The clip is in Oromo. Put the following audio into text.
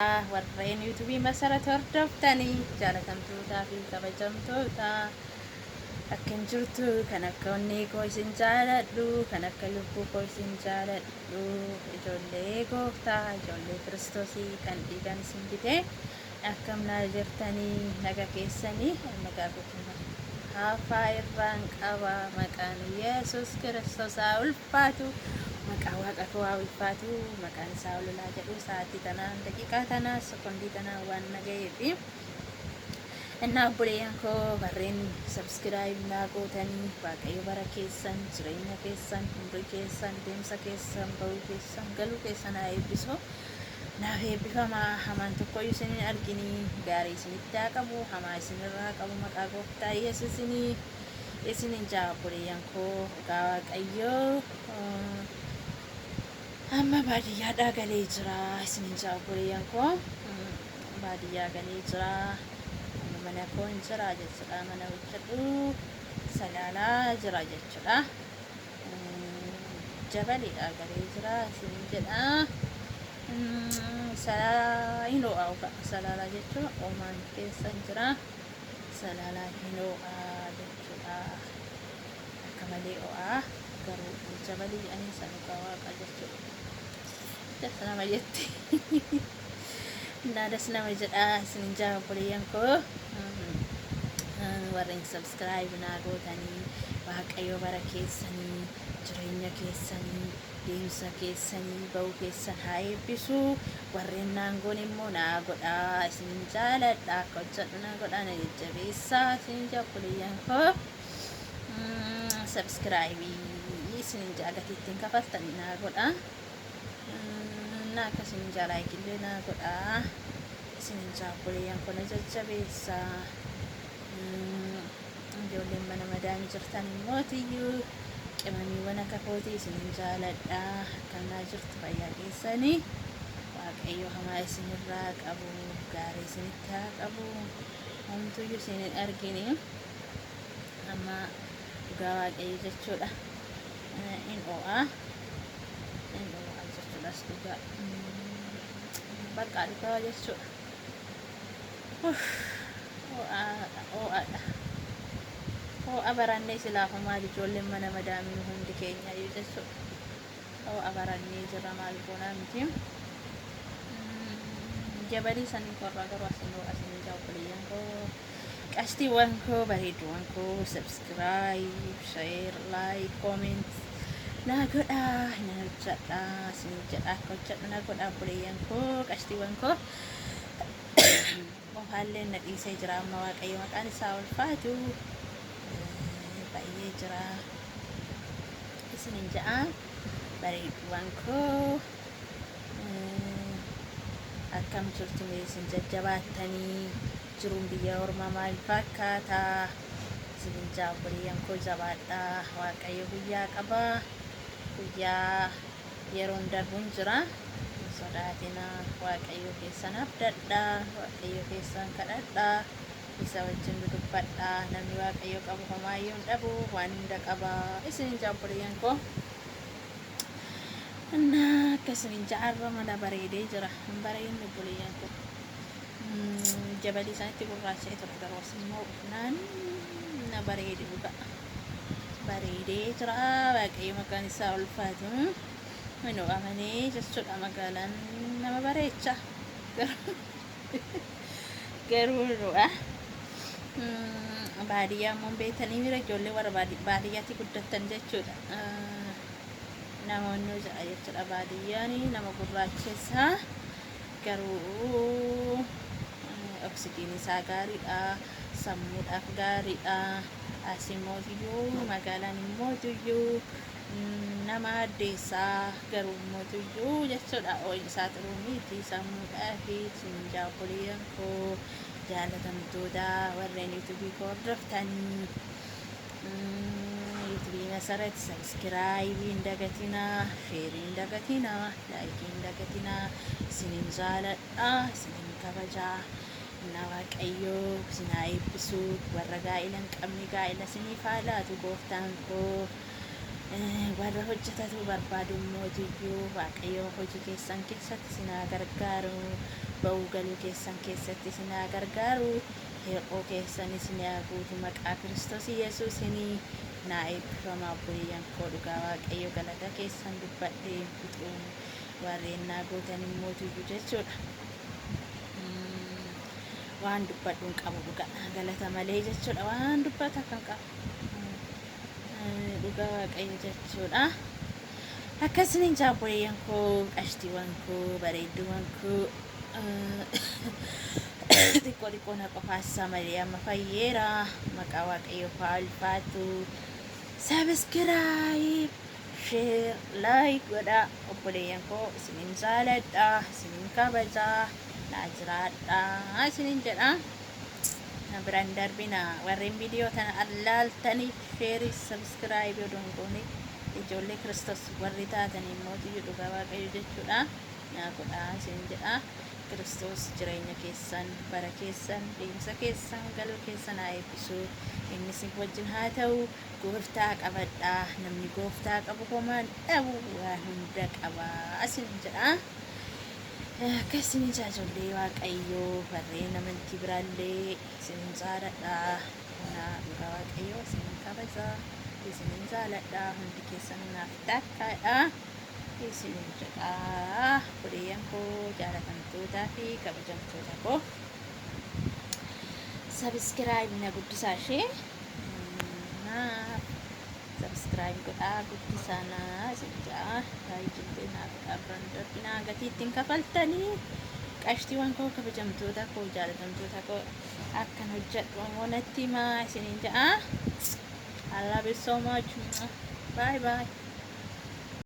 warreen yuutuubii masarata hordoftanii jaalatamtootaa fi kabajamtoota akkam jirtu kan akka onnee koo isin jaaladhu kan akka lubbuu koo isin jaaladhu ijoollee gooftaa ijoollee kiristoosii kan dhiigaan isin bite akkam naa jirtanii naga keessanii nagaa guutummaa haafaa irraan qaba maqaan Yesuus Kiristoos haa ulfaatu. Maqaa waaqa koo haa ulfaatu maqaan isaa ololaa jedhu sa'aatii tanaan daqiiqaa tanaa sekondii tanaa waan nagayeefi innaa obboleeyyan koo warreen sabskiraayib naa gootanii waaqayyo bara keessan jireenya keessan umrii keessan deemsa keessan bahuu keessan galuu keessan haa eebbisu naaf eebbifamaa hamaan tokkoyyuu isin hin arginii gaarii isinitti haa qabu hamaa isinirraa qabu maqaa gooftaa Yesuusinii isinin jaa obboleeyyan koo egaa waaqayyoo amma baadiyyaadhaa galee jira isinin jaa obboleeyyan koo baadiyyaa galee jira mana koo hin jira jechuudha mana hojjedhu salaalaa jira jechuudha jabaliidhaa galee jira isinin jedha salaalaa hin ho'aa salaalaa jechuudha oomaan keessa jira salaalaa hin ho'aa jechuudha akka malee ho'aa garuu jabalii ani sanukaa waaqa jechuudha das nama jetti das nama jedha isinin jaa obboleeyyan koo warreen subscribe naa gootanii waaqayyo bara keessanii jireenya keessanii deemsa keessanii bahuu keessan haa eebbisu warreen naangoon immoo naa godhaa isinin jaaladha akka hojjedhu naa godhaa na jajjabeessaa isinin jaa obboleeyyan koo subscribe isinin jaa gatiittiin kafaltanii naa godhaa akka isinin jaa laayikillee naa godhaa isinin jaa obboleeyyan koo na jajjabeessaa ijoolleen mana madaamii jirtan immoo qimamiiwwan akka kootii isinin jaaladha akkam naa jirtu fayyaa keessanii waaqayyo hamaa isinirraa qabu gaarii isinitti haa qabu homtuyyuu isin hin argini amma dhugaa waaqayyo jechuudha in oo'a jechuudhas dhugaa bakka dhugaa jechuudha oo'aadha oo'a barannee silaafa maal ijoolleen mana madaamii hundi keenya jechuudha oo'a barannee jira maal goonaa miti jabalii sanii korraa garuu asin oo'a sanii jaa obboleeyyan koo qashtiiwwan koo bareeduwwan koo subscribe share like comment naa godhaa na hojjedha isin jedha akka hojjedhu na godhaa obboleeyyan koo qashtiiwwan koo ofaalleen na dhiisee jira amma waaqayyo maqaan isaa ulfaatu baay'ee jira isinin jedha bareeduwwan koo akkam jirtu isin jajjabaattanii jiruun biyya ormaa maal fakkaata isinin jaa obboleeyyan koo jabaadha waaqayyo guyyaa qaba guyyaa yeroon darbuun jira sodaatina waaqayyo keessan abdadha waaqayyo keessan kadhadha isa wajjin dubbadha namni waaqayyo qabu homaayyuu hin dhabu waan hunda qaba isinin jaa obboleeyyan koo እና ከስኒን ጃአራ ማዳ በሬዴ ጅራ በሬን ቡልያን ኮ ጀበሊ ሳንቲ ጉራቻ የተፈጠረ ወስሞ ናን እና በሬዴ ቡጋ በሬዴ ጅራ ባቀይ መካኒሳ ኡልፋቱ ምኑ አመኔ ጀሱዳ መጋላን ነመ በሬቻ ገሩሩአ ባዲያ ሞን ቤተኒ ሚረ ጆሌ ወረ ባዲያቲ ጉደተን ጀቹዳ namoonni jira jechuudha baadiyyaani nama gurraachessa garuu oksijiin isaa gaariidha sammuudhaaf gaariidha asimootiyyuu magaalaan immootiyyuu nama addeessaa garuu immootiyyuu jechuudha isaa turuu miti sammuudhaafi sinjaa obboleeyyan koo jaalatamtoota warreen yuutuubii koo hordoftanii yuutuubii መሰረት ሰብስክራይብ እንደገቲና ሼር እንደገቲና ላይክ እንደገቲና ስንን ጃለዳ ስንን ከበጃ እና ዋቀዮ ስናይብሱ ወረጋ ኢለን ቀምኒጋ ኢለ ስኒ ፋላቱ ጎፍታንኮ ወረ ሆጀታቱ በርባዱ ሞትዩ ዋቀዮ ሆጂ ኬሰን ኬሰት ሲና ገርጋሩ ba'uu galuu keessan keessatti isin haa gargaaru. Hir'uu keessan isin haa guutu maqaa Kiristoos Yesuusinii. Naa eebbifamaa obboleeyyan koo dhugaa Waaqayyo galata keessan dubbadhee fixuu warreen naa gootan immoo tuyyu jechuudha. Waan dubbadhuun qabu dhugaa galata malee jechuudha. Waan dubbata kan qabu dhugaa Waaqayyo jechuudha. Akkasiniin obboleeyyan koo qashtiiwwan koo bareedduuwwan koo xiqqoo na qofaassa malee amma fayyeera. Maqaa Waaqayyo faa ulfaatu. Subscribe, share, like godhaa obboleeyyan koo isinin jaaladha isinin kabajaa naa jiraadha isinin jedha. Na biraan darbina warreen viidiyoo tana allaaltaniif share subscribe yoo dongoone ijoollee Kiristoos warri taatan immoo tuyyu dhugaa Waaqayyo jechuudha. Naa godhaa isinin jedha. Kiristoos jireenya keessan bara keessan deemsa keessan galuu keessan haa eebbisu. Inni isin wajjin haa ta'u. Gooftaa qabadhaa namni gooftaa qabu homaan dhabu waan hunda qabaa isinin jedha. Akkasiniin ijoollee Waaqayyoo warreen amantii biraallee isinin jaaladha. Dhugaa Waaqayyoo isinin kabaja isinin jaaladha. Hundi keessan naaf takkaadha isinin jedha. Obboleeyyan koo jaalatamtootaa fi kabajamtoota koo subscribe na guddisaa ishee subscribe godhaa guddisaa naa isin jedha. Baay'ee naaf dhaabban darbinaa gatii ittiin kafaltanii qashtiiwwan koo kabajamtoota koo jaalatamtoota koo akkan hojjedhu immoo natti himaa isinin jedha. I love you so much. Bye bye.